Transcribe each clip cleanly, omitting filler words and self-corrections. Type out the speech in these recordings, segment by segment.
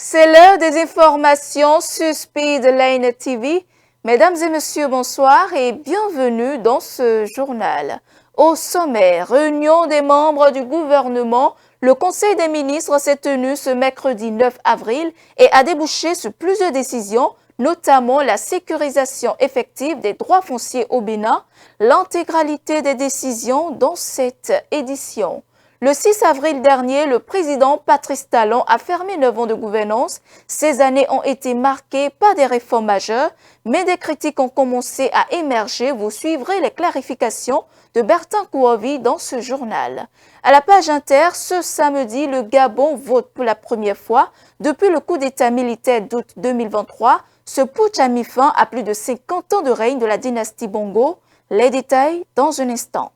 C'est l'heure des informations sur Speedline TV. Mesdames et messieurs, bonsoir et bienvenue dans ce journal. Au sommaire, réunion des membres du gouvernement, le Conseil des ministres s'est tenu ce mercredi 9 avril et a débouché sur plusieurs décisions, notamment la sécurisation effective des droits fonciers au Bénin, l'intégralité des décisions dans cette édition. Le 6 avril dernier, le président Patrice Talon a fermé 9 ans de gouvernance. Ces années ont été marquées par des réformes majeures, mais des critiques ont commencé à émerger. Vous suivrez les clarifications de Bertin Kouovi dans ce journal. À la page inter, ce samedi, le Gabon vote pour la première fois depuis le coup d'État militaire d'août 2023. Ce putsch a mis fin à plus de 50 ans de règne de la dynastie Bongo. Les détails dans un instant.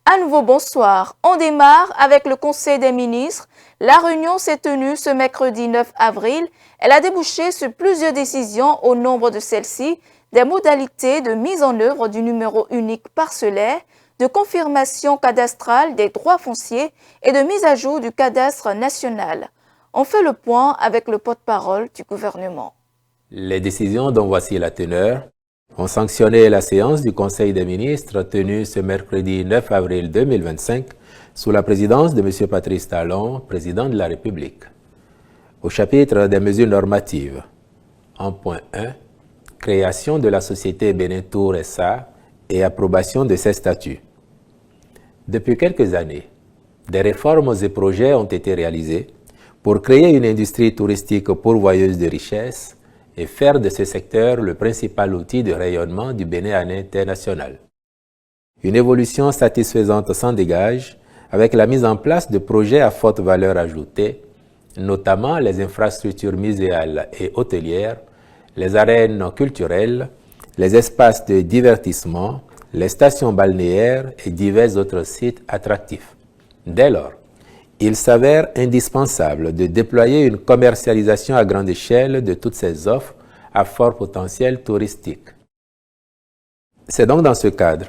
À nouveau, bonsoir. On démarre avec le Conseil des ministres. La réunion s'est tenue ce mercredi 9 avril. Elle a débouché sur plusieurs décisions au nombre de celles-ci, des modalités de mise en œuvre du numéro unique parcellaire, de confirmation cadastrale des droits fonciers et de mise à jour du cadastre national. On fait le point avec le porte-parole du gouvernement. Les décisions dont voici la teneur ont sanctionné la séance du Conseil des ministres tenue ce mercredi 9 avril 2025 sous la présidence de M. Patrice Talon, président de la République. Au chapitre des mesures normatives, en point 1, création de la société Bénin-Tour SA et approbation de ses statuts. Depuis quelques années, des réformes et projets ont été réalisés pour créer une industrie touristique pourvoyeuse de richesses et faire de ce secteur le principal outil de rayonnement du Bénin à l'international. Une évolution satisfaisante s'en dégage avec la mise en place de projets à forte valeur ajoutée, notamment les infrastructures muséales et hôtelières, les arènes culturelles, les espaces de divertissement, les stations balnéaires et divers autres sites attractifs. Dès lors, il s'avère indispensable de déployer une commercialisation à grande échelle de toutes ces offres à fort potentiel touristique. C'est donc dans ce cadre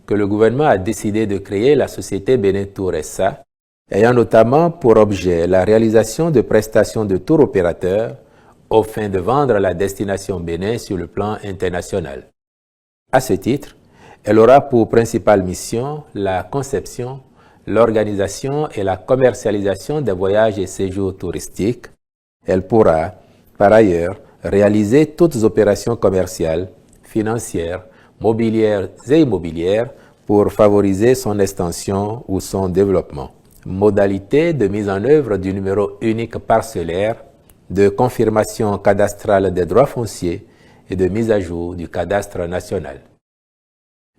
que le gouvernement a décidé de créer la société Bénin-Tour SA, ayant notamment pour objet la réalisation de prestations de tour opérateurs aux fins de vendre la destination Bénin sur le plan international. À ce titre, elle aura pour principale mission la conception, l'organisation et la commercialisation des voyages et séjours touristiques. Elle pourra, par ailleurs, réaliser toutes opérations commerciales, financières, mobilières et immobilières pour favoriser son extension ou son développement. Modalité de mise en œuvre du numéro unique parcellaire, de confirmation cadastrale des droits fonciers et de mise à jour du cadastre national.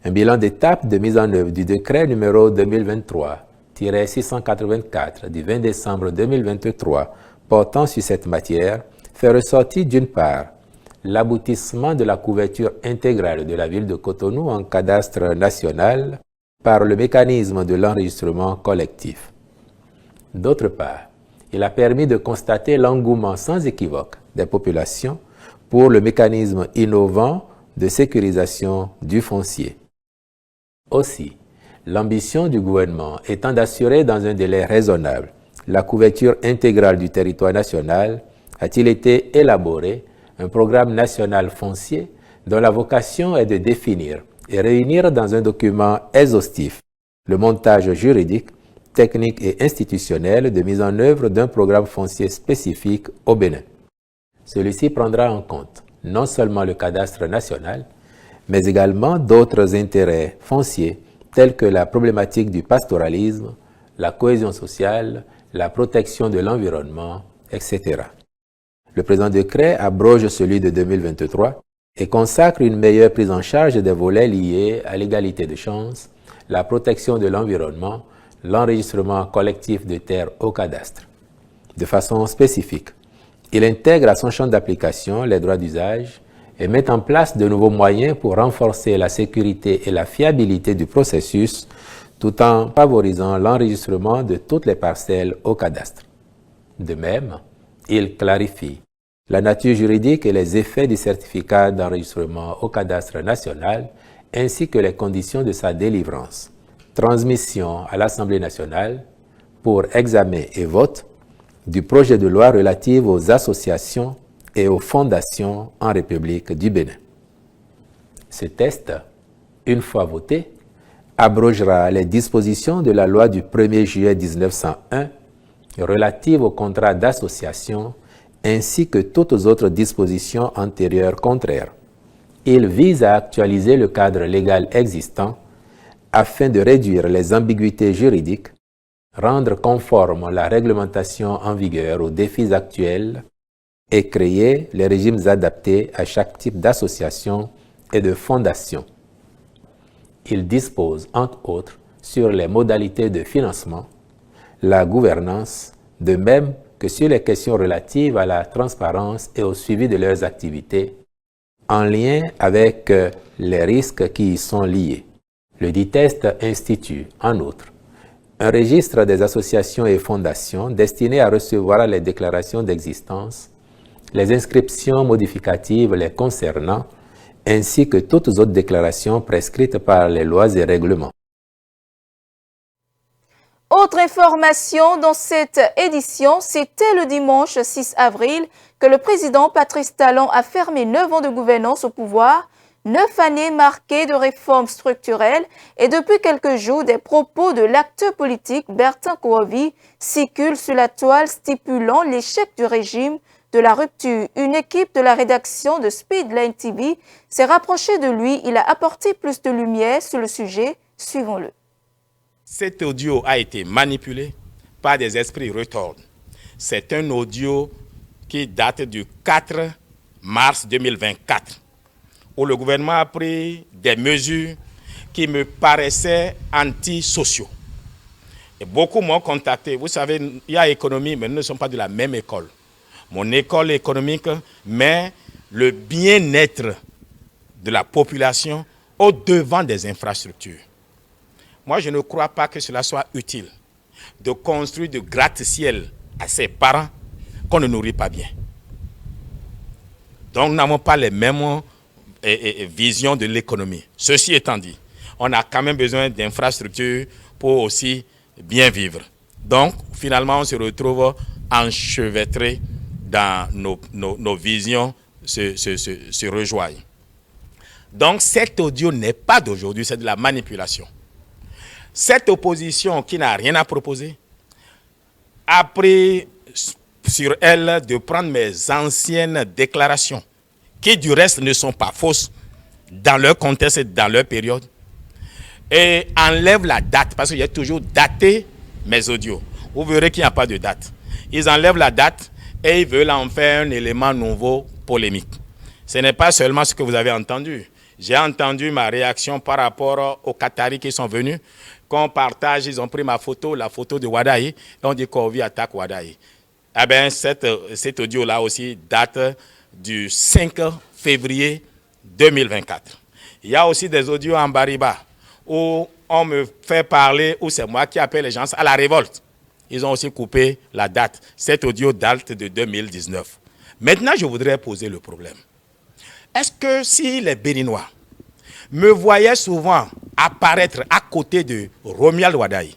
Un bilan d'étape de mise en œuvre du décret numéro 2023-684 du 20 décembre 2023 portant sur cette matière fait ressortir d'une part l'aboutissement de la couverture intégrale de la ville de Cotonou en cadastre national par le mécanisme de l'enregistrement collectif. D'autre part, il a permis de constater l'engouement sans équivoque des populations pour le mécanisme innovant de sécurisation du foncier. Aussi, l'ambition du gouvernement étant d'assurer dans un délai raisonnable la couverture intégrale du territoire national, a-t-il été élaboré un programme national foncier dont la vocation est de définir et réunir dans un document exhaustif le montage juridique, technique et institutionnel de mise en œuvre d'un programme foncier spécifique au Bénin. Celui-ci prendra en compte non seulement le cadastre national, mais également d'autres intérêts fonciers tels que la problématique du pastoralisme, la cohésion sociale, la protection de l'environnement, etc. Le présent décret abroge celui de 2023 et consacre une meilleure prise en charge des volets liés à l'égalité de chances, la protection de l'environnement, l'enregistrement collectif de terres au cadastre. De façon spécifique, il intègre à son champ d'application les droits d'usage et met en place de nouveaux moyens pour renforcer la sécurité et la fiabilité du processus tout en favorisant l'enregistrement de toutes les parcelles au cadastre. De même, il clarifie la nature juridique et les effets du certificat d'enregistrement au cadastre national ainsi que les conditions de sa délivrance, transmission à l'Assemblée nationale pour examen et vote du projet de loi relatif aux associations et aux fondations en République du Bénin. Ce texte, une fois voté, abrogera les dispositions de la loi du 1er juillet 1901 relative au contrat d'association ainsi que toutes autres dispositions antérieures contraires. Il vise à actualiser le cadre légal existant afin de réduire les ambiguïtés juridiques, rendre conforme la réglementation en vigueur aux défis actuels et créer les régimes adaptés à chaque type d'association et de fondation. Il dispose, entre autres, sur les modalités de financement, la gouvernance, de même que sur les questions relatives à la transparence et au suivi de leurs activités, en lien avec les risques qui y sont liés. Le dit texte institue, en outre, un registre des associations et fondations destiné à recevoir les déclarations d'existence, les inscriptions modificatives les concernant, ainsi que toutes autres déclarations prescrites par les lois et règlements. Autre information dans cette édition, c'était le dimanche 6 avril que le président Patrice Talon a fermé 9 ans de gouvernance au pouvoir, 9 années marquées de réformes structurelles et depuis quelques jours, des propos de l'acteur politique Bertin Kourovi circulent sur la toile stipulant l'échec du régime de la rupture. Une équipe de la rédaction de Speedline TV s'est rapprochée de lui. Il a apporté plus de lumière sur le sujet. Suivons-le. Cet audio a été manipulé par des esprits retordus. C'est un audio qui date du 4 mars 2024, où le gouvernement a pris des mesures qui me paraissaient antisociaux. Et beaucoup m'ont contacté. Vous savez, il y a économie, mais nous ne sommes pas de la même école. Mon école économique met le bien-être de la population au devant des infrastructures. Moi, je ne crois pas que cela soit utile de construire de gratte-ciel à ses parents qu'on ne nourrit pas bien. Donc, nous n'avons pas les mêmes visions de l'économie. Ceci étant dit, on a quand même besoin d'infrastructures pour aussi bien vivre. Donc, finalement, on se retrouve enchevêtrés dans nos visions se rejoignent. Donc, cet audio n'est pas d'aujourd'hui, c'est de la manipulation. Cette opposition qui n'a rien à proposer a pris sur elle de prendre mes anciennes déclarations, qui du reste ne sont pas fausses dans leur contexte et dans leur période, et enlève la date, parce qu'il y a toujours daté mes audios. Vous verrez qu'il n'y a pas de date. Ils enlèvent la date et ils veulent en faire un élément nouveau polémique. Ce n'est pas seulement ce que vous avez entendu. J'ai entendu ma réaction par rapport aux Qataris qui sont venus. Quand on partage, ils ont pris ma photo, la photo de Wadaï, et on dit Kourovi attaque Wadaï. Eh bien, cet audio-là aussi date du 5 février 2024. Il y a aussi des audios en Bariba où on me fait parler, où c'est moi qui appelle les gens à la révolte. Ils ont aussi coupé la date. Cet audio date de 2019. Maintenant, je voudrais poser le problème. Est-ce que si les Béninois me voyaient souvent apparaître à côté de Romuald Wadaï,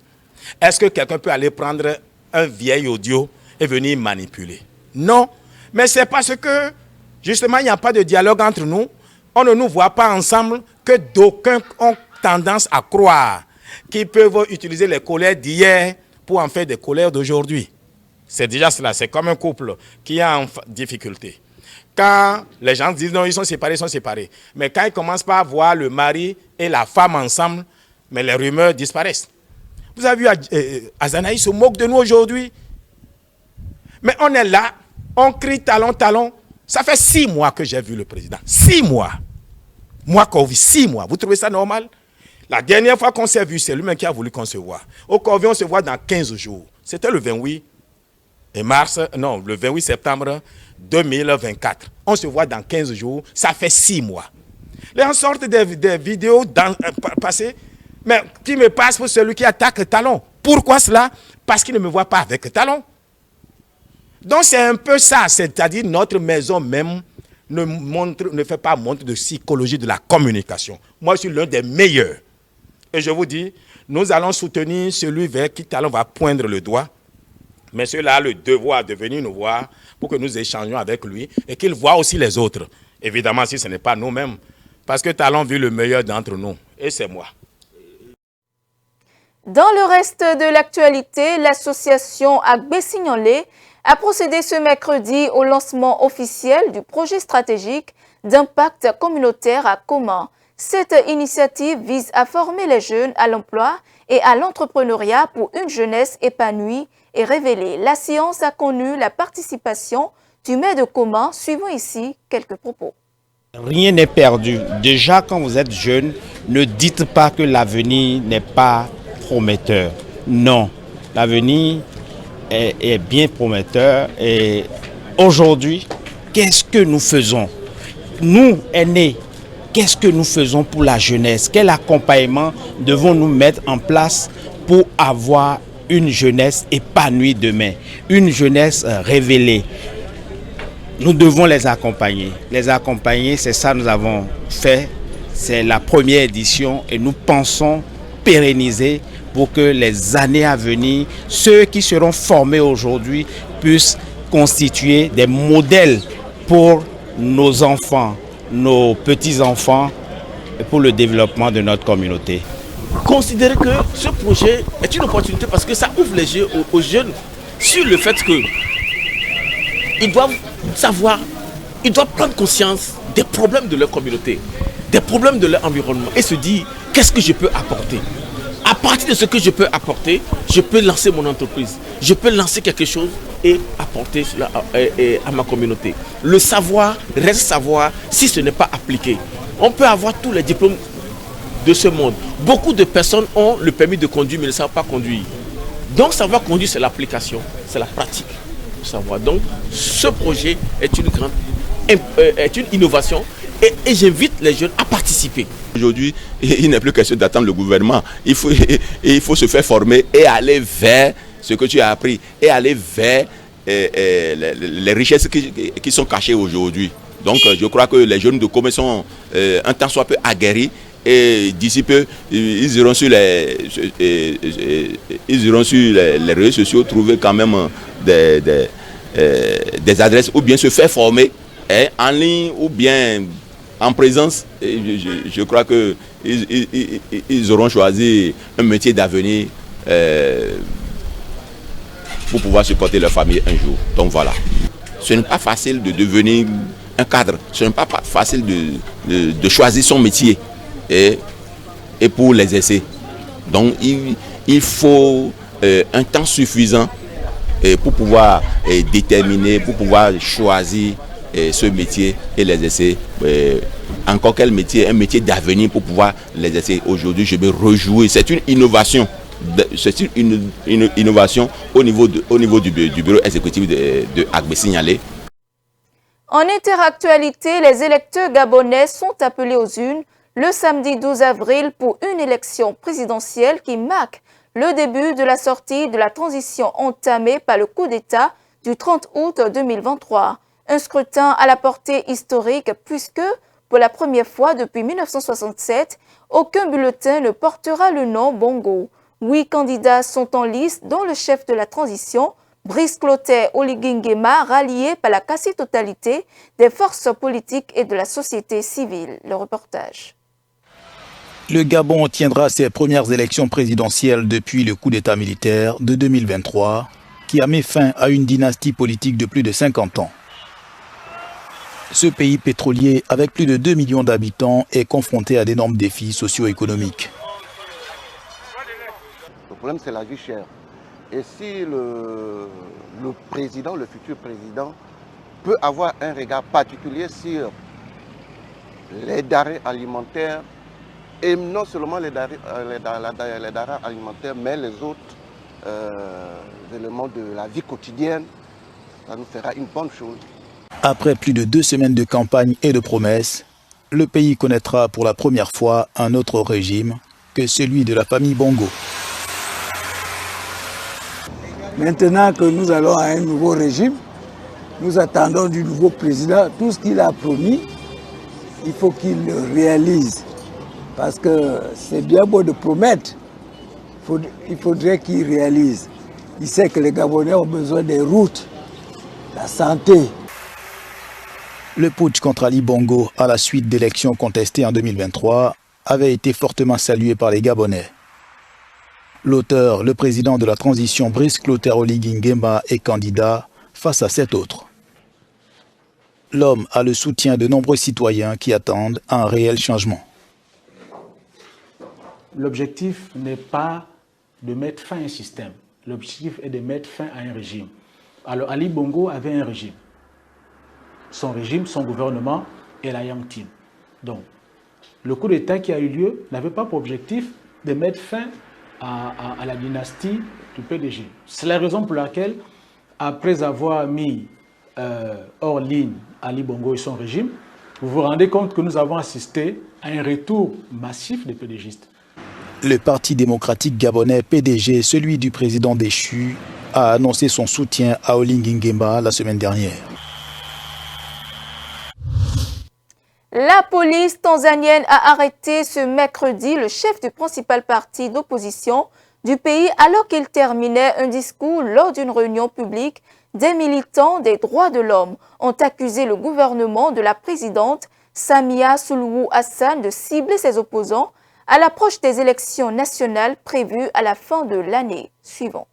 est-ce que quelqu'un peut aller prendre un vieil audio et venir manipuler? Non, mais c'est parce que, justement, il n'y a pas de dialogue entre nous. On ne nous voit pas ensemble, que d'aucuns ont tendance à croire qu'ils peuvent utiliser les colères d'hier pour en faire des colères d'aujourd'hui. C'est déjà cela, c'est comme un couple qui est en difficulté. Quand les gens disent non, ils sont séparés. Mais quand ils commencent par à voir le mari et la femme ensemble, mais les rumeurs disparaissent. Vous avez vu, Azanaï se moque de nous aujourd'hui. Mais on est là, on crie talon, talon. Ça fait 6 mois que j'ai vu le président. 6 mois. Moi, Kourovi, 6 mois. Vous trouvez ça normal? La dernière fois qu'on s'est vu, c'est lui-même qui a voulu qu'on se voit. Au Kourovi, on se voit dans 15 jours. C'était le 28 le 28 septembre 2024. On se voit dans 15 jours, ça fait 6 mois. Les gens sortent des vidéos passées, mais qui me passe pour celui qui attaque Talon. Pourquoi cela? Parce qu'il ne me voit pas avec Talon. Donc c'est un peu ça, c'est-à-dire notre maison même ne fait pas montre de psychologie de la communication. Moi, je suis l'un des meilleurs Et je vous dis, nous allons soutenir celui vers qui Talon va poindre le doigt. Mais celui-là a le devoir de venir nous voir pour que nous échangions avec lui et qu'il voit aussi les autres. Évidemment, si ce n'est pas nous-mêmes. Parce que Talon vit le meilleur d'entre nous. Et c'est moi. Dans le reste de l'actualité, l'association Agbé-Signolé a procédé ce mercredi au lancement officiel du projet stratégique d'impact communautaire à Koma. Cette initiative vise à former les jeunes à l'emploi et à l'entrepreneuriat pour une jeunesse épanouie et révélée. La séance a connu la participation du maire de Koma. Suivons ici quelques propos. Rien n'est perdu. Déjà, quand vous êtes jeune, ne dites pas que l'avenir n'est pas prometteur. Non, l'avenir est bien prometteur. Et aujourd'hui, qu'est-ce que nous faisons? Nous, aînés, qu'est-ce que nous faisons pour la jeunesse? Quel accompagnement devons-nous mettre en place pour avoir une jeunesse épanouie demain, une jeunesse révélée? Nous devons les accompagner. Les accompagner, c'est ça que nous avons fait. C'est la première édition et nous pensons pérenniser pour que les années à venir, ceux qui seront formés aujourd'hui puissent constituer des modèles pour nos enfants, nos petits-enfants, pour le développement de notre communauté. Considérez que ce projet est une opportunité parce que ça ouvre les yeux aux jeunes sur le fait qu'ils doivent savoir, ils doivent prendre conscience des problèmes de leur communauté, des problèmes de leur environnement et se dire qu'est-ce que je peux apporter. À partir de ce que je peux apporter, je peux lancer mon entreprise, je peux lancer quelque chose et apporter cela à ma communauté. Le savoir reste savoir si ce n'est pas appliqué. On peut avoir tous les diplômes de ce monde. Beaucoup de personnes ont le permis de conduire mais ne savent pas conduire. Donc savoir conduire, c'est l'application, c'est la pratique. Savoir. Donc ce projet est une innovation et j'invite les jeunes à participer. Aujourd'hui, il n'est plus question d'attendre le gouvernement. Il faut se faire former et aller vers ce que tu as appris et aller vers les richesses qui sont cachées aujourd'hui. Donc je crois que les jeunes de Koma sont un temps soit peu aguerris et d'ici peu, ils iront sur les réseaux sociaux trouver quand même des adresses ou bien se faire former en ligne ou bien en présence. Et je crois qu'ils auront choisi un métier d'avenir pour pouvoir supporter leur famille un jour. Donc voilà. Ce n'est pas facile de devenir un cadre. Ce n'est pas facile de choisir son métier et pour l'exercer. Donc il faut un temps suffisant pour pouvoir déterminer, pour pouvoir choisir ce métier et l'exercer. Encore quel métier? Un métier d'avenir pour pouvoir l'exercer. Aujourd'hui, je me réjouis. C'est une innovation. C'est une innovation au niveau du bureau exécutif de Agbé-Signolé. En interactualité, les électeurs gabonais sont appelés aux urnes le samedi 12 avril pour une élection présidentielle qui marque le début de la sortie de la transition entamée par le coup d'État du 30 août 2023. Un scrutin à la portée historique puisque, pour la première fois depuis 1967, aucun bulletin ne portera le nom Bongo. 8 candidats sont en lice, dont le chef de la transition, Brice Clotaire Oligui Nguema, rallié par la quasi-totalité des forces politiques et de la société civile. Le reportage. Le Gabon tiendra ses premières élections présidentielles depuis le coup d'État militaire de 2023, qui a mis fin à une dynastie politique de plus de 50 ans. Ce pays pétrolier, avec plus de 2 millions d'habitants, est confronté à d'énormes défis socio-économiques. Le problème, c'est la vie chère. Et si le président, le futur président, peut avoir un regard particulier sur les denrées alimentaires, et non seulement les denrées alimentaires, mais les autres éléments de la vie quotidienne, ça nous fera une bonne chose. Après plus de 2 semaines de campagne et de promesses, le pays connaîtra pour la première fois un autre régime que celui de la famille Bongo. Maintenant que nous allons à un nouveau régime, nous attendons du nouveau président tout ce qu'il a promis, il faut qu'il le réalise. Parce que c'est bien beau de promettre, il faudrait qu'ils réalisent. Ils savent que les Gabonais ont besoin des routes, la santé. Le putsch contre Ali Bongo à la suite d'élections contestées en 2023 avait été fortement salué par les Gabonais. L'auteur, le président de la transition Brice Clotaire Oligui Nguema, est candidat face à 7 autres. L'homme a le soutien de nombreux citoyens qui attendent un réel changement. L'objectif n'est pas de mettre fin à un système. L'objectif est de mettre fin à un régime. Alors Ali Bongo avait un régime. Son régime, son gouvernement et la Yang Team. Donc, le coup d'État qui a eu lieu n'avait pas pour objectif de mettre fin à la dynastie du PDG. C'est la raison pour laquelle, après avoir mis hors ligne Ali Bongo et son régime, vous vous rendez compte que nous avons assisté à un retour massif des PDGistes. Le Parti démocratique gabonais PDG, celui du président déchu, a annoncé son soutien à Oligui Nguema la semaine dernière. La police tanzanienne a arrêté ce mercredi le chef du principal parti d'opposition du pays alors qu'il terminait un discours lors d'une réunion publique. Des militants des droits de l'homme ont accusé le gouvernement de la présidente Samia Suluhu Hassan de cibler ses opposants à l'approche des élections nationales prévues à la fin de l'année suivante.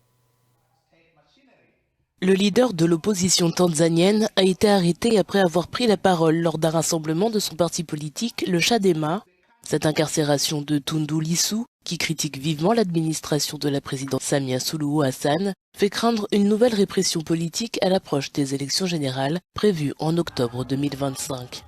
Le leader de l'opposition tanzanienne a été arrêté après avoir pris la parole lors d'un rassemblement de son parti politique, le Chadema. Cette incarcération de Tundu Lissu, qui critique vivement l'administration de la présidente Samia Suluhu Hassan, fait craindre une nouvelle répression politique à l'approche des élections générales prévues en octobre 2025.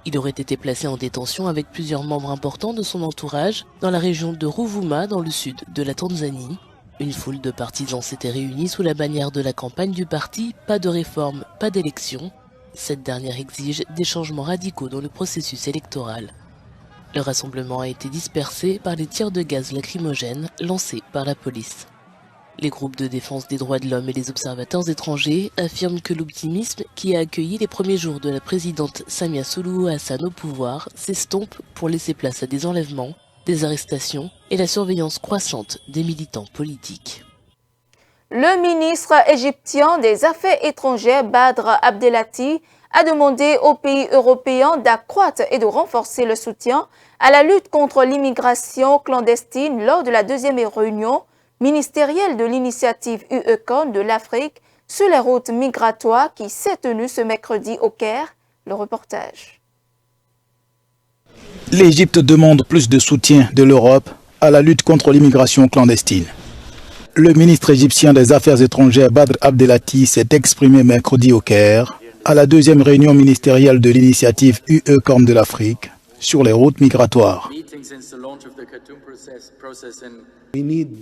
Il aurait été placé en détention avec plusieurs membres importants de son entourage dans la région de Ruvuma, dans le sud de la Tanzanie. Une foule de partisans s'était réunie sous la bannière de la campagne du parti « Pas de réforme, pas d'élection ». Cette dernière exige des changements radicaux dans le processus électoral. Le rassemblement a été dispersé par les tirs de gaz lacrymogènes lancés par la police. Les groupes de défense des droits de l'homme et les observateurs étrangers affirment que l'optimisme qui a accueilli les premiers jours de la présidente Samia Suluhu Hassan au pouvoir s'estompe pour laisser place à des enlèvements, des arrestations et la surveillance croissante des militants politiques. Le ministre égyptien des Affaires étrangères Badr Abdelati a demandé aux pays européens d'accroître et de renforcer le soutien à la lutte contre l'immigration clandestine lors de la deuxième réunion ministérielle de l'initiative UE-CON de l'Afrique sur les routes migratoires qui s'est tenue ce mercredi au Caire. Le reportage. L'Égypte demande plus de soutien de l'Europe à la lutte contre l'immigration clandestine. Le ministre égyptien des Affaires étrangères Badr Abdelati s'est exprimé mercredi au Caire à la deuxième réunion ministérielle de l'initiative UE-CON de l'Afrique sur les routes migratoires.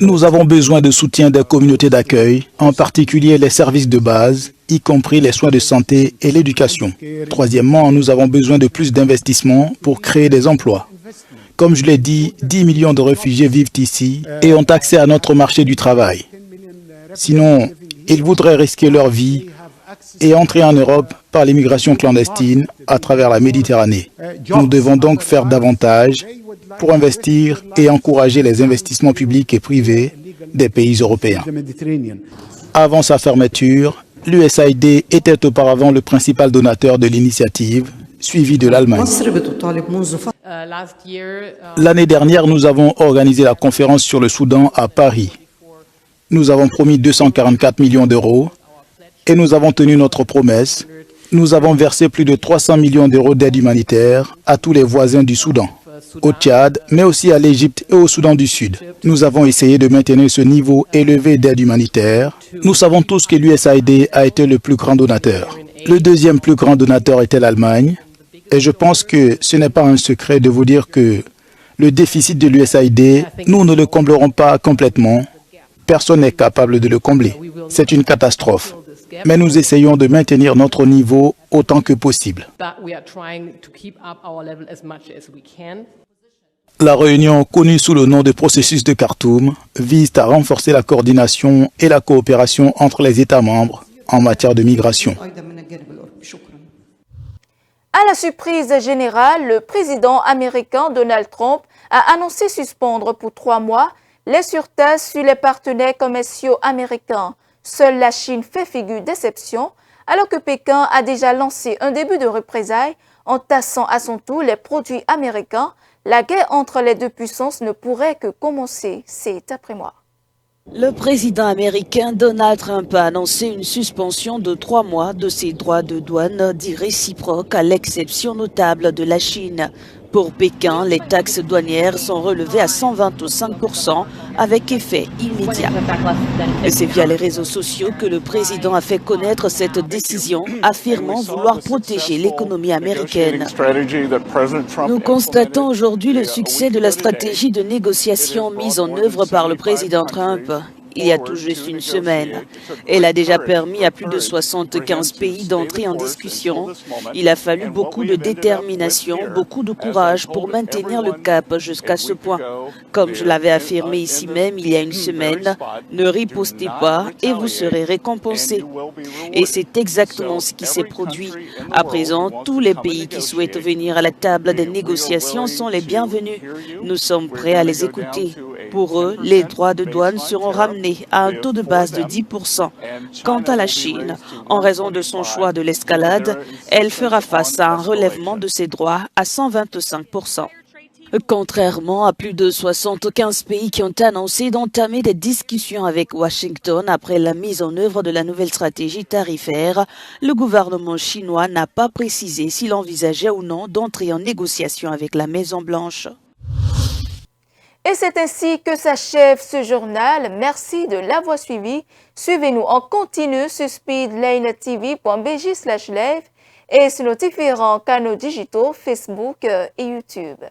Nous avons besoin de soutien des communautés d'accueil, en particulier les services de base, y compris les soins de santé et l'éducation. Troisièmement, nous avons besoin de plus d'investissements pour créer des emplois. Comme je l'ai dit, 10 millions de réfugiés vivent ici et ont accès à notre marché du travail. Sinon, ils voudraient risquer leur vie et entrer en Europe par l'immigration clandestine à travers la Méditerranée. Nous devons donc faire davantage pour investir et encourager les investissements publics et privés des pays européens. Avant sa fermeture, l'USAID était auparavant le principal donateur de l'initiative, suivi de l'Allemagne. L'année dernière, nous avons organisé la conférence sur le Soudan à Paris. Nous avons promis 244 millions d'euros et nous avons tenu notre promesse. Nous avons versé plus de 300 millions d'euros d'aide humanitaire à tous les voisins du Soudan, au Tchad, mais aussi à l'Égypte et au Soudan du Sud. Nous avons essayé de maintenir ce niveau élevé d'aide humanitaire. Nous savons tous que l'USAID a été le plus grand donateur. Le deuxième plus grand donateur était l'Allemagne. Et je pense que ce n'est pas un secret de vous dire que le déficit de l'USAID, nous ne le comblerons pas complètement. Personne n'est capable de le combler. C'est une catastrophe. Mais nous essayons de maintenir notre niveau autant que possible. La réunion, connue sous le nom de processus de Khartoum, vise à renforcer la coordination et la coopération entre les États membres en matière de migration. À la surprise générale, le président américain Donald Trump a annoncé suspendre pour 3 mois les surtaxes sur les partenaires commerciaux américains. Seule la Chine fait figure d'exception, alors que Pékin a déjà lancé un début de représailles en taxant à son tour les produits américains. La guerre entre les deux puissances ne pourrait que commencer. C'est après moi. Le président américain Donald Trump a annoncé une suspension de 3 mois de ses droits de douane dits réciproques à l'exception notable de la Chine. Pour Pékin, les taxes douanières sont relevées à 125% avec effet immédiat. Et c'est via les réseaux sociaux que le président a fait connaître cette décision, affirmant vouloir protéger l'économie américaine. Nous constatons aujourd'hui le succès de la stratégie de négociation mise en œuvre par le président Trump. Il y a tout juste une semaine. Elle a déjà permis à plus de 75 pays d'entrer en discussion. Il a fallu beaucoup de détermination, beaucoup de courage pour maintenir le cap jusqu'à ce point. Comme je l'avais affirmé ici même il y a une semaine, ne ripostez pas et vous serez récompensés. Et c'est exactement ce qui s'est produit. À présent, tous les pays qui souhaitent venir à la table des négociations sont les bienvenus. Nous sommes prêts à les écouter. Pour eux, les droits de douane seront ramenés à un taux de base de 10%. Quant à la Chine, en raison de son choix de l'escalade, elle fera face à un relèvement de ses droits à 125%. Contrairement à plus de 75 pays qui ont annoncé d'entamer des discussions avec Washington après la mise en œuvre de la nouvelle stratégie tarifaire, le gouvernement chinois n'a pas précisé s'il envisageait ou non d'entrer en négociation avec la Maison-Blanche. Et c'est ainsi que s'achève ce journal. Merci de l'avoir suivi. Suivez-nous en continu sur speedlanetv.bj/live et sur nos différents canaux digitaux Facebook et YouTube.